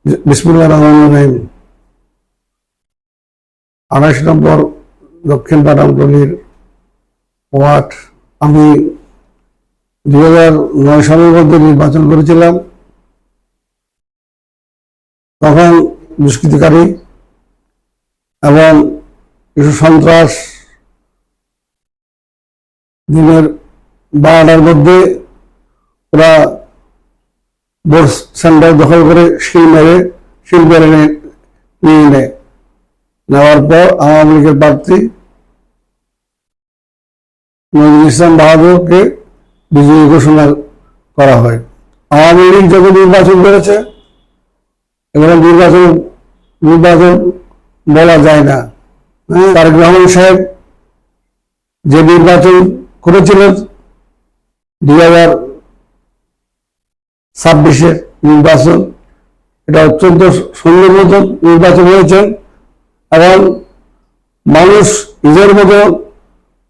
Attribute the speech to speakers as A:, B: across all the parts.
A: বিসমিল্লাহির রহমানির রহিম। 28 নম্বর দক্ষিণ পাটামটুলির ওয়ার্ড। আমি 2009 সালের মধ্যে নির্বাচন করেছিলাম। তখন দুষ্কৃতিকারী এবং কিছু সন্ত্রাস দিনের 12টার মধ্যে ওরা ভোট সেন্টার দখল করে শিল মেরে নিয়ে নেয়। নেওয়ার পর আওয়ামী লীগের প্রার্থী নজরুল ইসলাম বাহাদুরকে বিজয়ী ঘোষণা করা হয়। আওয়ামী লীগ যখন নির্বাচন করেছে, এবারে নির্বাচন বলা যায় না। তারেক রহমান সাহেব যে নির্বাচন করেছিলেন 2026-এর নির্বাচন, এটা অত্যন্ত সুন্দর মতো নির্বাচন হয়েছেন এবং মানুষ নিজের মতো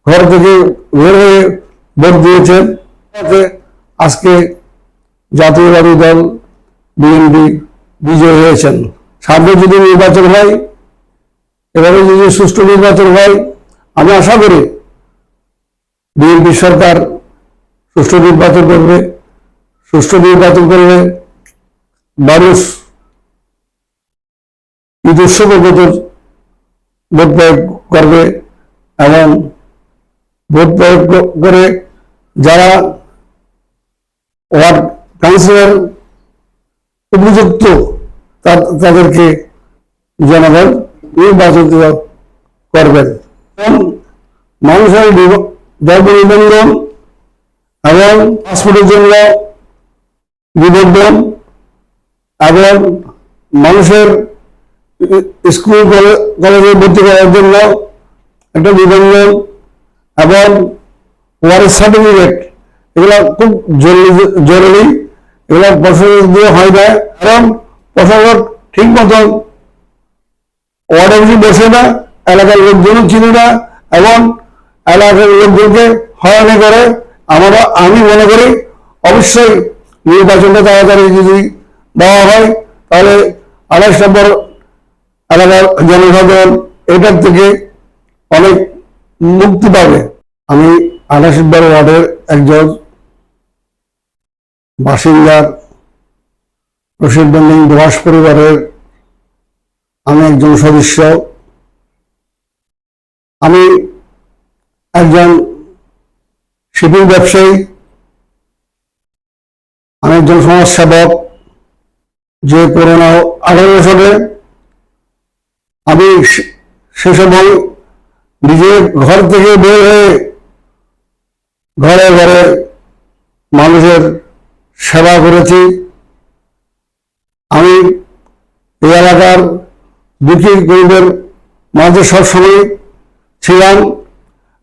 A: ঘর থেকে বের হয়ে ভোট দিয়েছেন। আজকে জাতীয়বাদী দল বিএনপি বিজয়ী হয়েছেন। সামনে যদি নির্বাচন হয়, এভাবে যদি সুষ্ঠু নির্বাচন হয়, আমি আশা করি বিএনপি সরকার সুষ্ঠু নির্বাচন করবে। সুষ্ঠু নির্বাচন করলে মানুষ ঈদ উৎসবের মতো ভোট প্রয়োগ করবে এবং ভোট প্রয়োগ করে যারা ওয়ার্ড কাউন্সিলর উপযুক্ত তাদেরকে জনগণ নির্বাচিত করবেন। মানুষের ধর্ম নিবন্ধন এবং পাসপোর্টের জন্য নিবন্ধন এবং মানুষের স্কুল কলেজে ভর্তি করার জন্য একটা নিবন্ধন এবং ওয়ারেস সার্টিফিকেট, এগুলো খুব জরুরি। এগুলো প্রশাসন দিয়ে হয় না, কারণ প্রশাসন ঠিক মতন ওয়ার্ড অফিসে বসে না, এলাকার লোকজনও চিনে না এবং এলাকার লোকজনকে হয়রানি করে। আমি মনে করি অবশ্যই নির্বাচনটা তাড়াতাড়ি যদি দেওয়া হয়, তাহলে 28 নম্বর এলাকার জনসাধারণ এটার থেকে অনেক মুক্তি পাবে। আমি 28 নম্বর ওয়ার্ডের একজন বাসিন্দার, রশিদ বিল্ডিং দোয়াশ পরিবারের আমি একজন সদস্য। আমি একজন শিপিং ব্যবসায়ী, আমি একজন সমাজসেবক। যে করোনা 18 সালে আমি সে সময় নিজে ঘর থেকে বের হয়ে ঘরে ঘরে মানুষের সেবা করেছি। আমি এই এলাকার দুঃখী গরিবের মাঝে সবসময় ছিলাম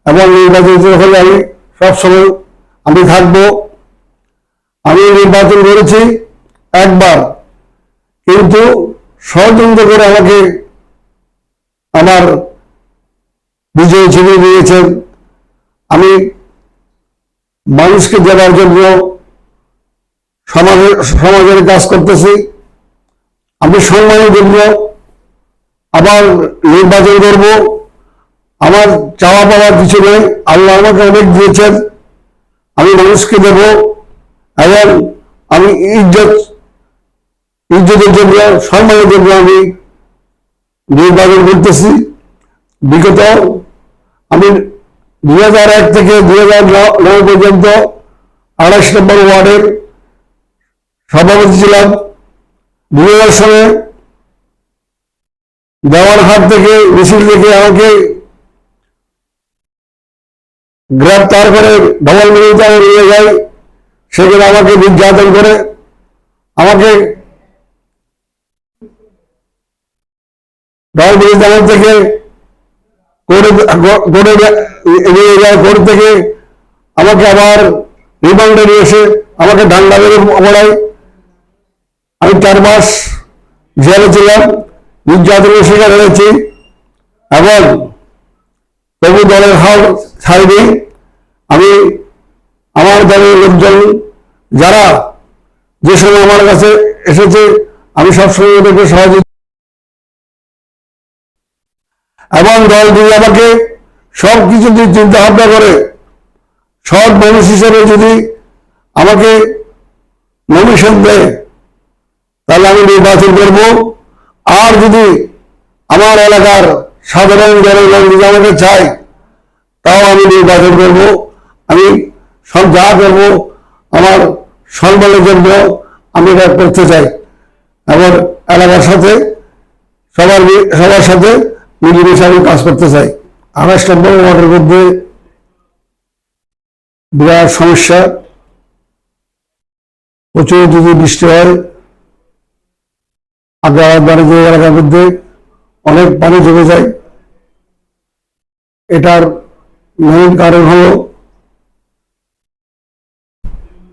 A: এবং নির্বাচিত হলে আমি সবসময় আমি থাকব। আমি নির্বাচন করেছি একবার, কিন্তু ষড়যন্ত্র করে আমাকে আমার বিজয় ছিনিয়ে নিয়েছেন। আমি মানুষকে দেওয়ার জন্য সমাজের কাজ করতেছি। আমি সম্মানের জন্য আবার নির্বাচন করব। আমার চাওয়া পাওয়ার কিছু নেই, আল্লাহ আমাকে অনেক দিয়েছেন, আমি মানুষকে দেব এবং আমি ইজ্জতের জন্য, সম্মানের জন্য আমি নির্বাচন করতেছি। বিগত আমি 2001 থেকে 2009 পর্যন্ত 28 নম্বর ওয়ার্ডের সভাপতি ছিলাম। 2000 সালে দেওয়ানহাট থেকে মিছিল থেকে আমাকে গ্রেপ্তার করে ভবন মিলিটারে নিয়ে যায়। সেখানে আমাকে নির্যাতন করে আমাকে ভবন মিলিটার থেকে কোর্টে নিয়ে যায়। কোর্ট থেকে আমাকে আবার রিমান্ডে নিয়ে এসে আমাকে ঢান্ডা মেরে পড়ায়। আমি 4 মাস জেলে ছিলাম, নির্যাতনের শিকার হয়েছি এবং তবু দলের হাল ছাড়িনি। আমি আমার দলের লোকজন যারা যে সময় আমার কাছে এসেছে, আমি সবসময় ওদেরকে সহযোগিতা, এবং দল যদি আমাকে সবকিছু দিয়ে চিন্তা ভাবনা করে সৎ মানুষ হিসেবে যদি আমাকে নমিনেশন দেয় তাহলে আমি নির্বাচন করব। আর যদি আমার এলাকার সাধারণ জনগণ যদি আমাকে চায় তাও আমি নির্বাচন করব। আমি সব যা করব আমার সম্মানের জন্য আমি এটা করতে চাই, এবং এলাকার সাথে সবার সাথে মিলেমিশে আমি কাজ করতে চাই। 28 নম্বর ওয়ার্ডের মধ্যে বিরাট সমস্যা, প্রচুর যদি বৃষ্টি হয় আগ্রাবাদ বাণিজ্য এলাকার মধ্যে অনেক পানি জমে যায়। এটার মেইন কারণ হল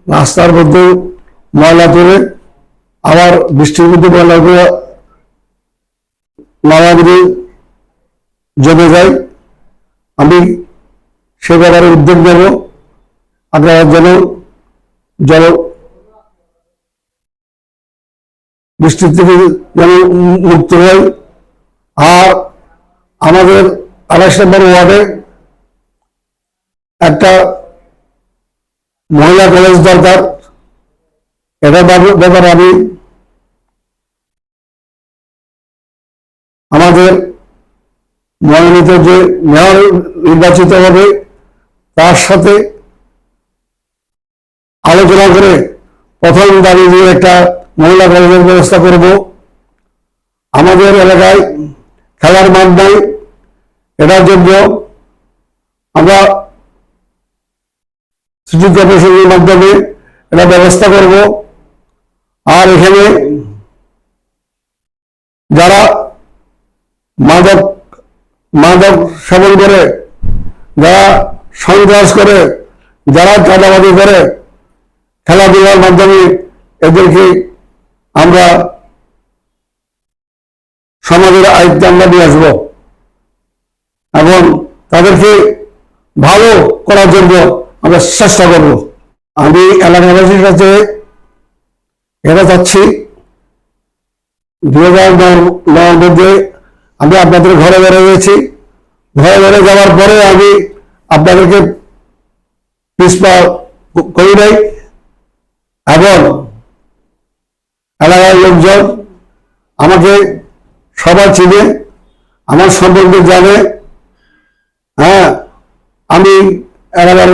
A: রাস্তার মধ্যে ময়লা তুলে আবার বৃষ্টির মধ্যে ময়লাগুলো নালাগুলি জমে যায়। আমি সে ব্যাপারে উদ্যোগ নেব, আপনারা যেন বৃষ্টির থেকে যেন মুক্ত হয়। আর আমাদের 28 নম্বর ওয়ার্ডে একটা মহিলা কলেজ দরকার। এটা ব্যাপারে আমি আমাদের মনোনীত যে মেয়র নির্বাচিত হবে তার সাথে আলোচনা করে প্রথম দাবি দিয়ে একটা মহিলা কলেজের ব্যবস্থা করব। আমাদের এলাকায় খেলার মাঠ নাই, এটার জন্য আমরা সিটি কর্পোরেশনের মাধ্যমে এটা ব্যবস্থা করব। আর এখানে যারা মাদক সেবন করে, যারা সন্ত্রাস করে, যারা চাঁদাবাজি করে, খেলাধুলার মাধ্যমে এদেরকে আমরা সমাজের আয়ত্তে আমরা নিয়ে আসবো এবং তাদেরকে ভালো করার জন্য আমরা চেষ্টা করব। আমি এলাকাবাসীর কাছে এটা চাচ্ছি, 2009 মধ্যে আমি আপনাদের ঘরে ঘরে গেছি। ঘরে ঘরে যাওয়ার পরে আমি আপনাদেরকে পিছপা করি নাই, এবং এলাকার লোকজন আমাকে সবাই চিনে, আমার সম্পর্কে জানে। হ্যাঁ, আমি এলাকার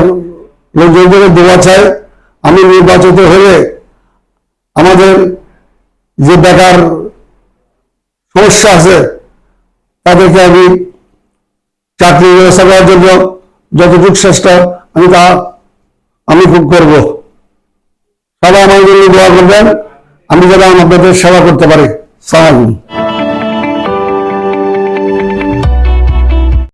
A: লোকজনদের দোয়া চাই, আমি নির্বাচিত হলে আমাদের যে বেকার সমস্যা আছে তাদেরকে আমি চাকরির ব্যবস্থা করার জন্য যতটুকু চেষ্টা আমি খুব করব। সবাই আমার জন্য দোয়া করবেন, আমি যেন আপনাদের সেবা করতে পারি। সালাম।